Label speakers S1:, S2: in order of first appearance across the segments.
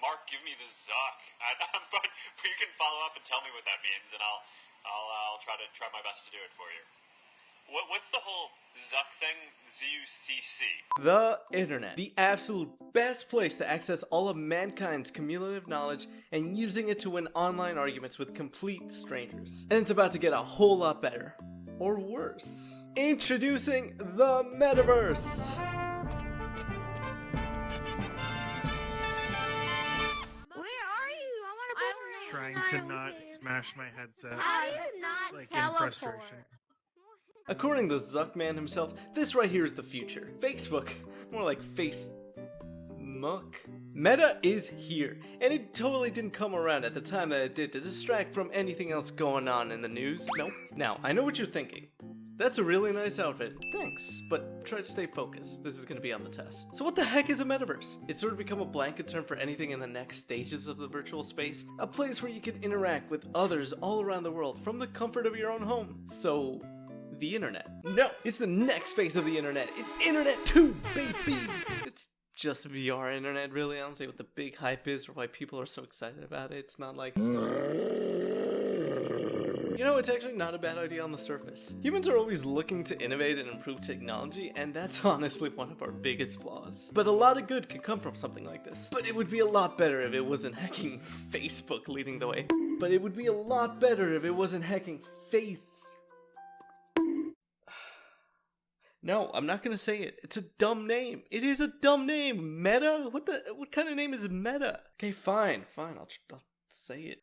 S1: Mark, give me the Zuck. But you can follow up and tell me what that means, and I'll try my best to do it for you. What's the whole Zuck thing? Z-U-C-C.
S2: The internet. The absolute best place to access all of mankind's cumulative knowledge and using it to win online arguments with complete strangers. And it's about to get a whole lot better. Or worse. Introducing the Metaverse!
S3: Trying to not smash my headset.
S4: I did not
S3: like
S4: teleport.
S3: in frustration.
S2: According to Zuckman himself, this right here is the future. Facebook, more like face muck. Meta is here, and it totally didn't come around at the time that it did to distract from anything else going on in the news. Nope. Now, I know what you're thinking. That's a really nice outfit. Thanks, but try to stay focused. This is going to be on the test. So what the heck is a metaverse? It's sort of become a blanket term for anything in the next stages of the virtual space. A place where you can interact with others all around the world from the comfort of your own home. So, the internet. No, it's the next phase of the internet. It's Internet 2, baby! It's just VR internet, really. I don't see what the big hype is or why people are so excited about it. It's not like... You know, it's actually not a bad idea on the surface. Humans are always looking to innovate and improve technology, and that's honestly one of our biggest flaws. But a lot of good can come from something like this. But it would be a lot better if it wasn't hacking Facebook leading the way. But it would be a lot better if it wasn't hacking No, I'm not gonna say it. It's a dumb name. It is a dumb name. Meta? What kind of name is Meta? Okay, fine. I'll say it.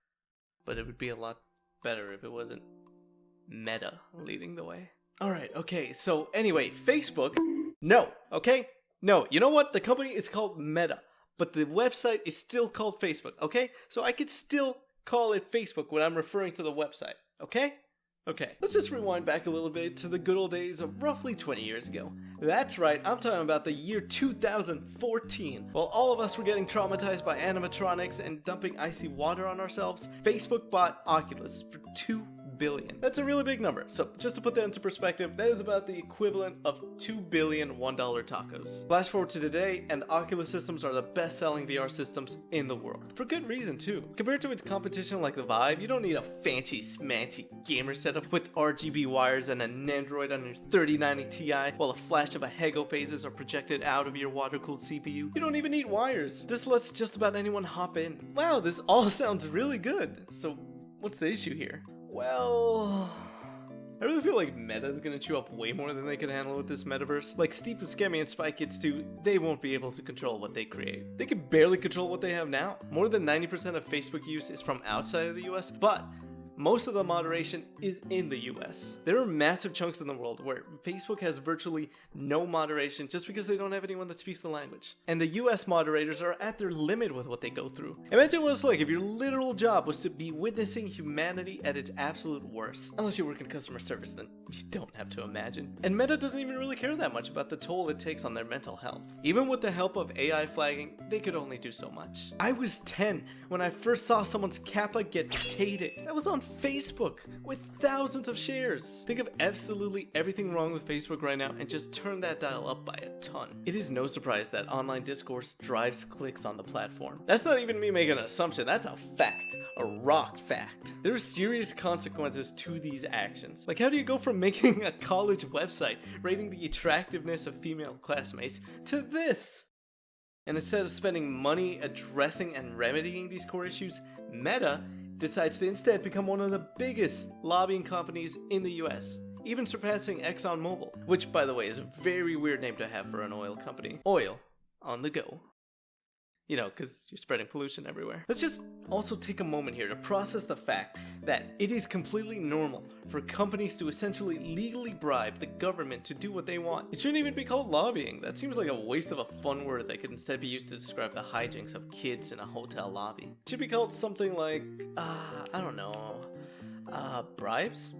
S2: But it would be a lot better if it wasn't Meta leading the way. Alright, okay, so anyway, Facebook, no, okay? No, you know what? The company is called Meta, but the website is still called Facebook, okay? So I could still call it Facebook when I'm referring to the website, okay? Okay, let's just rewind back a little bit to the good old days of roughly 20 years ago. That's right, I'm talking about the year 2014. While all of us were getting traumatized by animatronics and dumping icy water on ourselves, Facebook bought Oculus for $2 billion. That's a really big number, so just to put that into perspective, that is about the equivalent of 2 billion $1 tacos. Flash forward to today, and the Oculus systems are the best-selling VR systems in the world. For good reason, too. Compared to its competition like the Vive, you don't need a fancy, smancy gamer setup with RGB wires and an Android on your 3090 Ti, while a flash of a Hego phases are projected out of your water-cooled CPU. You don't even need wires. This lets just about anyone hop in. Wow, this all sounds really good. So, what's the issue here? Well, I really feel like Meta is gonna chew up way more than they can handle with this metaverse. Like Steve Buscemi and Spy Kids 2, they won't be able to control what they create. They can barely control what they have now. More than 90% of Facebook use is from outside of the US, but most of the moderation is in the US. There are massive chunks in the world where Facebook has virtually no moderation just because they don't have anyone that speaks the language. And the US moderators are at their limit with what they go through. Imagine what it's like if your literal job was to be witnessing humanity at its absolute worst. Unless you work in customer service, then you don't have to imagine. And Meta doesn't even really care that much about the toll it takes on their mental health. Even with the help of AI flagging, they could only do so much. I was 10 when I first saw someone's kappa get tated. That was on Facebook with thousands of shares. Think of absolutely everything wrong with Facebook right now and just turn that dial up by a ton. It is no surprise that online discourse drives clicks on the platform. That's not even me making an assumption, that's a fact. A rock fact. There are serious consequences to these actions. Like, how do you go from making a college website rating the attractiveness of female classmates to this? And instead of spending money addressing and remedying these core issues, Meta decides to instead become one of the biggest lobbying companies in the US, even surpassing ExxonMobil, which, by the way, is a very weird name to have for an oil company. Oil on the go. You know, because you're spreading pollution everywhere. Let's just also take a moment here to process the fact that it is completely normal for companies to essentially legally bribe the government to do what they want. It shouldn't even be called lobbying. That seems like a waste of a fun word that could instead be used to describe the hijinks of kids in a hotel lobby. It should be called something like, I don't know, bribes?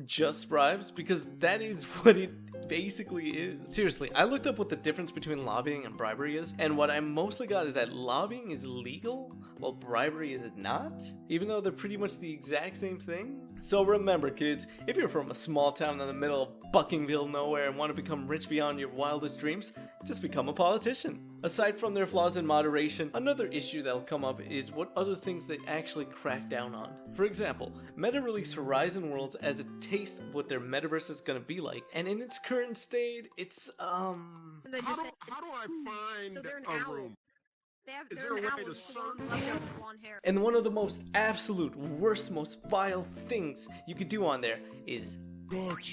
S2: Just bribes? Because that is what it basically is. Seriously, I looked up what the difference between lobbying and bribery is, and what I mostly got is that lobbying is legal, while bribery is not, even though they're pretty much the exact same thing. So remember, kids, if you're from a small town in the middle of Buckingville nowhere and want to become rich beyond your wildest dreams, just become a politician. Aside from their flaws in moderation, another issue that'll come up is what other things they actually crack down on. For example, Meta released Horizon Worlds as a taste of what their metaverse is going to be like, and in its current state, it's
S4: How do I find a room? Is there a way to search?
S2: And one of the most absolute worst, most vile things you could do on there is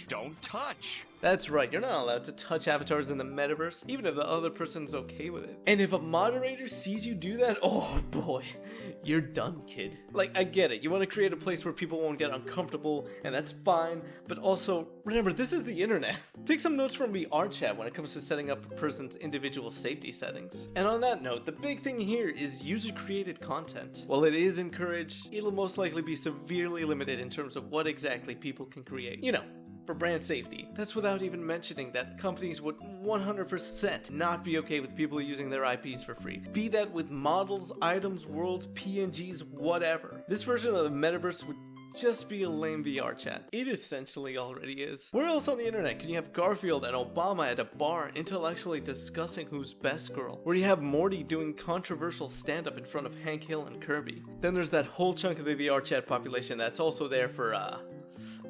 S5: Don't touch.
S2: That's right, you're not allowed to touch avatars in the metaverse, even if the other person's okay with it. And if a moderator sees you do that, oh boy, you're done, kid. Like, I get it, you want to create a place where people won't get uncomfortable, and that's fine, but also, remember, this is the internet. Take some notes from VR chat when it comes to setting up a person's individual safety settings. And on that note, the big thing here is user-created content. While it is encouraged, it'll most likely be severely limited in terms of what exactly people can create. You know, for brand safety. That's without even mentioning that companies would 100% not be okay with people using their IPs for free. Be that with models, items, worlds, PNGs, whatever. This version of the metaverse would just be a lame VR chat. It essentially already is. Where else on the internet can you have Garfield and Obama at a bar intellectually discussing who's best girl? Where you have Morty doing controversial stand-up in front of Hank Hill and Kirby? Then there's that whole chunk of the VR chat population that's also there for,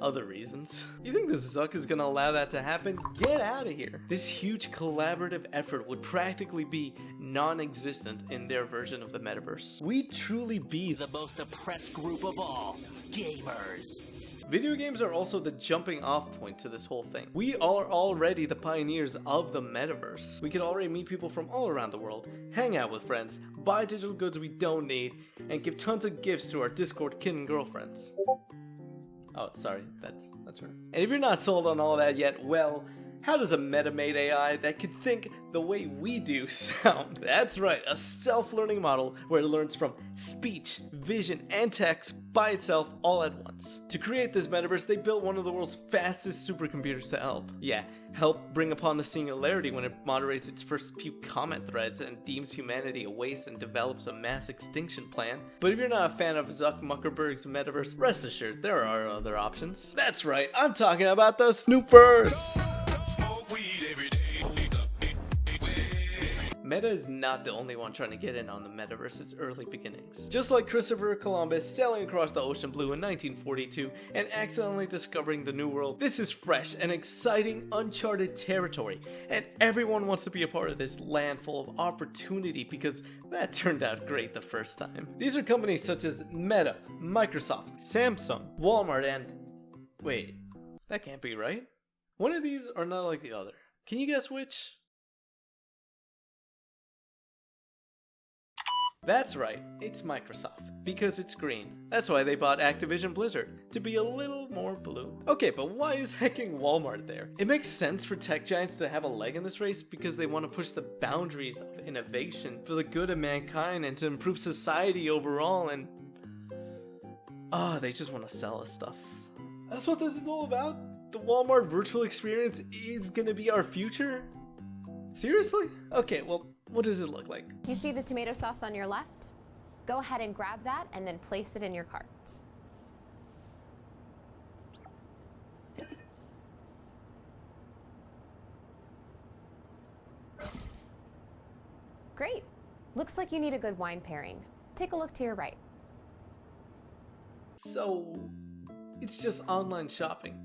S2: other reasons. You think the Zuck is gonna allow that to happen? Get out of here. This huge collaborative effort would practically be non-existent in their version of the metaverse. We'd truly be the most oppressed group of all, gamers. Video games are also the jumping off point to this whole thing. We are already the pioneers of the metaverse. We can already meet people from all around the world, hang out with friends, buy digital goods we don't need, and give tons of gifts to our Discord kid and girlfriends. Oh, sorry, that's right. And if you're not sold on all that yet, well, how does a meta-made AI that can think the way we do sound? That's right, a self-learning model where it learns from speech, vision, and text by itself all at once. To create this metaverse, they built one of the world's fastest supercomputers to help. Yeah, help bring upon the singularity when it moderates its first few comment threads and deems humanity a waste and develops a mass extinction plan. But if you're not a fan of Zuckerberg's metaverse, rest assured there are other options. That's right, I'm talking about the Snoopverse! Meta is not the only one trying to get in on the metaverse's early beginnings. Just like Christopher Columbus sailing across the ocean blue in 1942 and accidentally discovering the New World, this is fresh and exciting, uncharted territory, and everyone wants to be a part of this land full of opportunity because that turned out great the first time. These are companies such as Meta, Microsoft, Samsung, Walmart, and... wait, that can't be right. One of these are not like the other. Can you guess which? That's right, it's Microsoft, because it's green. That's why they bought Activision Blizzard, to be a little more blue. Okay, but why is hecking Walmart there? It makes sense for tech giants to have a leg in this race because they want to push the boundaries of innovation for the good of mankind and to improve society overall, and... they just want to sell us stuff. That's what this is all about? The Walmart virtual experience is gonna be our future? Seriously? Okay, well, what does it look like?
S6: You see the tomato sauce on your left? Go ahead and grab that and then place it in your cart. Great. Looks like you need a good wine pairing. Take a look to your right.
S2: So, it's just online shopping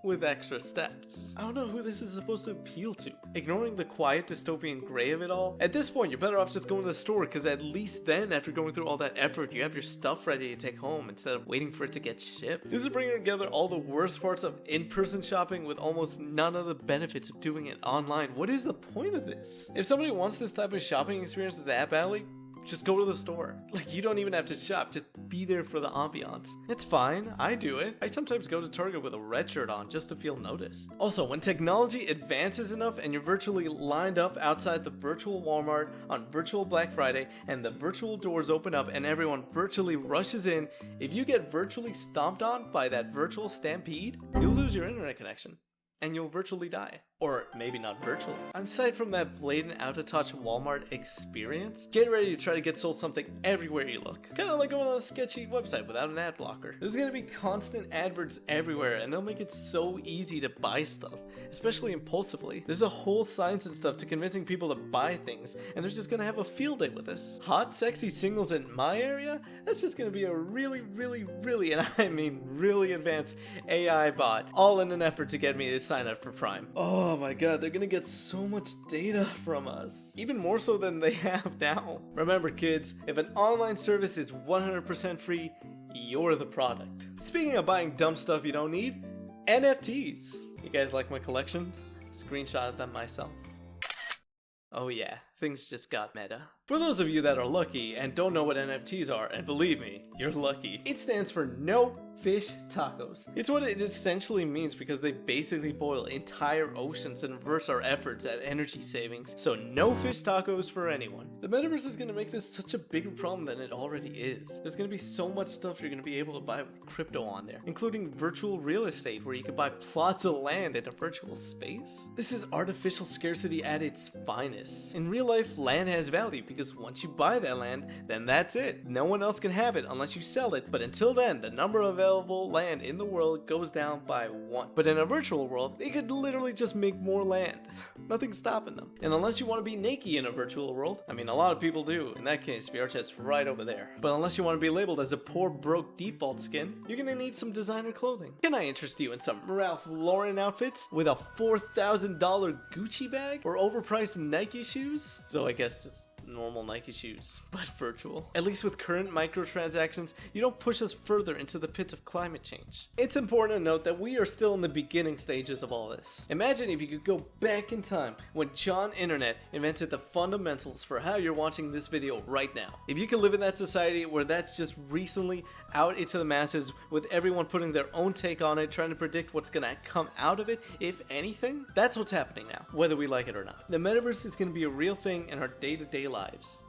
S2: with extra steps. I don't know who this is supposed to appeal to. Ignoring the quiet dystopian gray of it all? At this point, you're better off just going to the store, because at least then, after going through all that effort, you have your stuff ready to take home instead of waiting for it to get shipped. This is bringing together all the worst parts of in-person shopping with almost none of the benefits of doing it online. What is the point of this? If somebody wants this type of shopping experience that badly, just go to the store. Like, you don't even have to shop, just be there for the ambiance. It's fine, I do it. I sometimes go to Target with a red shirt on just to feel noticed. Also, when technology advances enough and you're virtually lined up outside the virtual Walmart on virtual Black Friday and the virtual doors open up and everyone virtually rushes in, if you get virtually stomped on by that virtual stampede, you'll lose your internet connection and you'll virtually die. Or maybe not virtually. Aside from that blatant out-of-touch Walmart experience, get ready to try to get sold something everywhere you look. Kinda like going on a sketchy website without an ad blocker. There's gonna be constant adverts everywhere, and they'll make it so easy to buy stuff, especially impulsively. There's a whole science and stuff to convincing people to buy things, and they're just gonna have a field day with this. Hot, sexy singles in my area? That's just gonna be a really, and I mean really advanced AI bot, all in an effort to get me to sign up for Prime. Oh my god, they're gonna get so much data from us. Even more so than they have now. Remember kids, if an online service is 100% free, you're the product. Speaking of buying dumb stuff you don't need, NFTs. You guys like my collection? Screenshotted them myself. Oh yeah, things just got meta. For those of you that are lucky and don't know what NFTs are, and believe me, you're lucky, it stands for No Fish Tacos. It's what it essentially means because they basically boil entire oceans and reverse our efforts at energy savings. So no fish tacos for anyone. The metaverse is going to make this such a bigger problem than it already is. There's going to be so much stuff you're going to be able to buy with crypto on there, including virtual real estate where you can buy plots of land in a virtual space. This is artificial scarcity at its finest. In real life, land has value because once you buy that land, then that's it. No one else can have it unless you sell it, but until then, the number of available land in the world goes down by 1. But in a virtual world, they could literally just make more land. Nothing's stopping them. And unless you want to be naked in a virtual world, I mean a lot of people do, in that case VRChat's right over there. But unless you want to be labeled as a poor broke default skin, you're gonna need some designer clothing. Can I interest you in some Ralph Lauren outfits with a $4,000 Gucci bag or overpriced Nike shoes? So I guess just normal Nike shoes, but virtual. At least with current microtransactions, you don't push us further into the pits of climate change. It's important to note that we are still in the beginning stages of all this. Imagine if you could go back in time when John Internet invented the fundamentals for how you're watching this video right now. If you could live in that society where that's just recently out into the masses with everyone putting their own take on it, trying to predict what's gonna come out of it, if anything, that's what's happening now, whether we like it or not. The metaverse is gonna be a real thing in our day-to-day lives.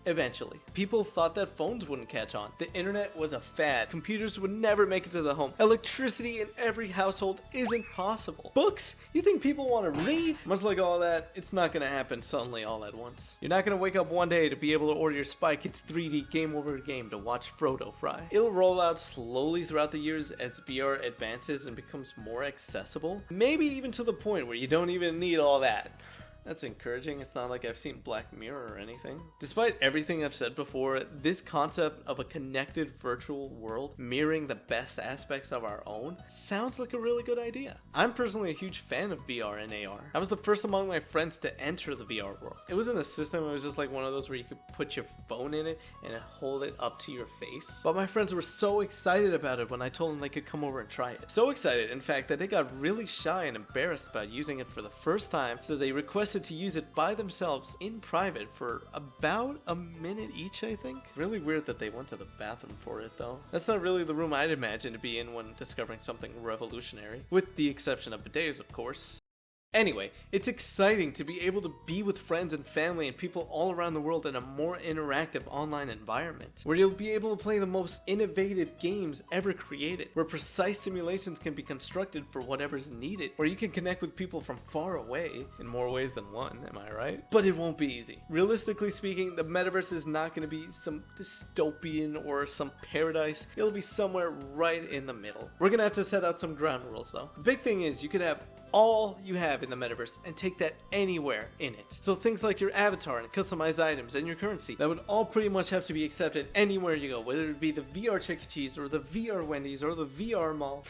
S2: Eventually. People thought that phones wouldn't catch on. The internet was a fad. Computers would never make it to the home. Electricity in every household isn't possible. Books? You think people want to read? Much like all that, it's not going to happen suddenly all at once. You're not going to wake up one day to be able to order your Spy Kids 3D game over game to watch Frodo fry. It'll roll out slowly throughout the years as VR advances and becomes more accessible. Maybe even to the point where you don't even need all that. That's encouraging. It's not like I've seen Black Mirror or anything. Despite everything I've said before, this concept of a connected virtual world mirroring the best aspects of our own sounds like a really good idea. I'm personally a huge fan of VR and AR. I was the first among my friends to enter the VR world. It wasn't a system, it was just like one of those where you could put your phone in it and hold it up to your face. But my friends were so excited about it when I told them they could come over and try it. So excited, in fact, that they got really shy and embarrassed about using it for the first time, so they requested to use it by themselves in private for about a minute each, I think. Really weird that they went to the bathroom for it though. That's not really the room I'd imagine to be in when discovering something revolutionary, with the exception of bidets, of course. Anyway, it's exciting to be able to be with friends and family and people all around the world in a more interactive online environment, where you'll be able to play the most innovative games ever created, where precise simulations can be constructed for whatever's needed, where you can connect with people from far away, in more ways than one, am I right? But it won't be easy. Realistically speaking, the metaverse is not going to be some dystopian or some paradise. It'll be somewhere right in the middle. We're going to have to set out some ground rules though. The big thing is you could have all you have in the metaverse and take that anywhere in it. So things like your avatar and customized items and your currency, that would all pretty much have to be accepted anywhere you go, whether it be the VR Chuck E. Cheese or the VR Wendy's or the VR mall.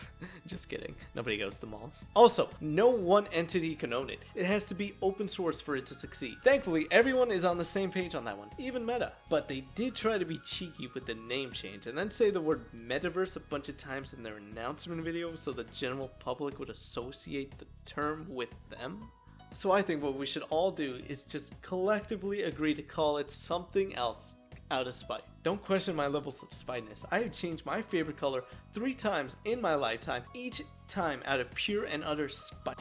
S2: Just kidding, nobody goes to malls. Also, no one entity can own it. It has to be open source for it to succeed. Thankfully, everyone is on the same page on that one, even Meta. But they did try to be cheeky with the name change and then say the word metaverse a bunch of times in their announcement video so the general public would associate the term with them. So I think what we should all do is just collectively agree to call it something else out of spite. Don't question my levels of spiteness. I have changed my favorite color 3 times in my lifetime, each time out of pure and utter spite.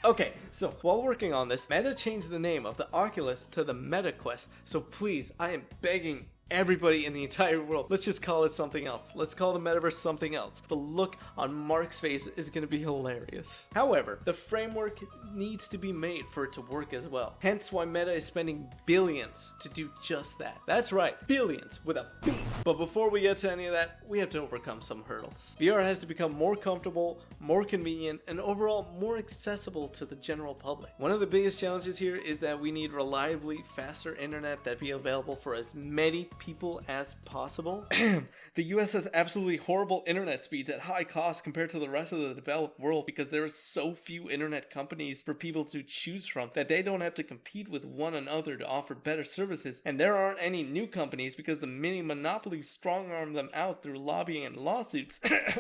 S2: Okay, so while working on this, Meta changed the name of the Oculus to the Meta Quest, so please, I am begging everybody in the entire world. Let's just call it something else. Let's call the metaverse something else. The look on Mark's face is going to be hilarious. However, the framework needs to be made for it to work as well. Hence why Meta is spending billions to do just that. That's right, billions with a B. But before we get to any of that, we have to overcome some hurdles. VR has to become more comfortable, more convenient, and overall more accessible to the general public. One of the biggest challenges here is that we need reliably faster internet that be available for as many people as possible. The US has absolutely horrible internet speeds at high cost compared to the rest of the developed world because there are so few internet companies for people to choose from that they don't have to compete with one another to offer better services, and there aren't any new companies because the mini monopolies strong-arm them out through lobbying and lawsuits.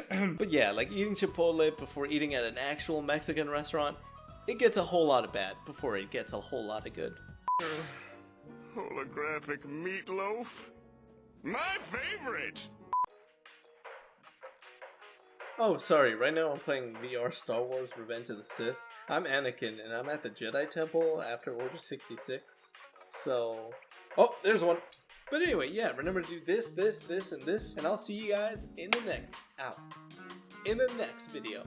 S2: But yeah, like eating Chipotle before eating at an actual Mexican restaurant, it gets a whole lot of bad before it gets a whole lot of good.
S5: Holographic meatloaf? My favorite!
S2: Oh, sorry, right now I'm playing VR Star Wars Revenge of the Sith. I'm Anakin, and I'm at the Jedi Temple after Order 66, so... Oh, there's one! But anyway, yeah, remember to do this, and this, and I'll see you guys in the next... in the next video.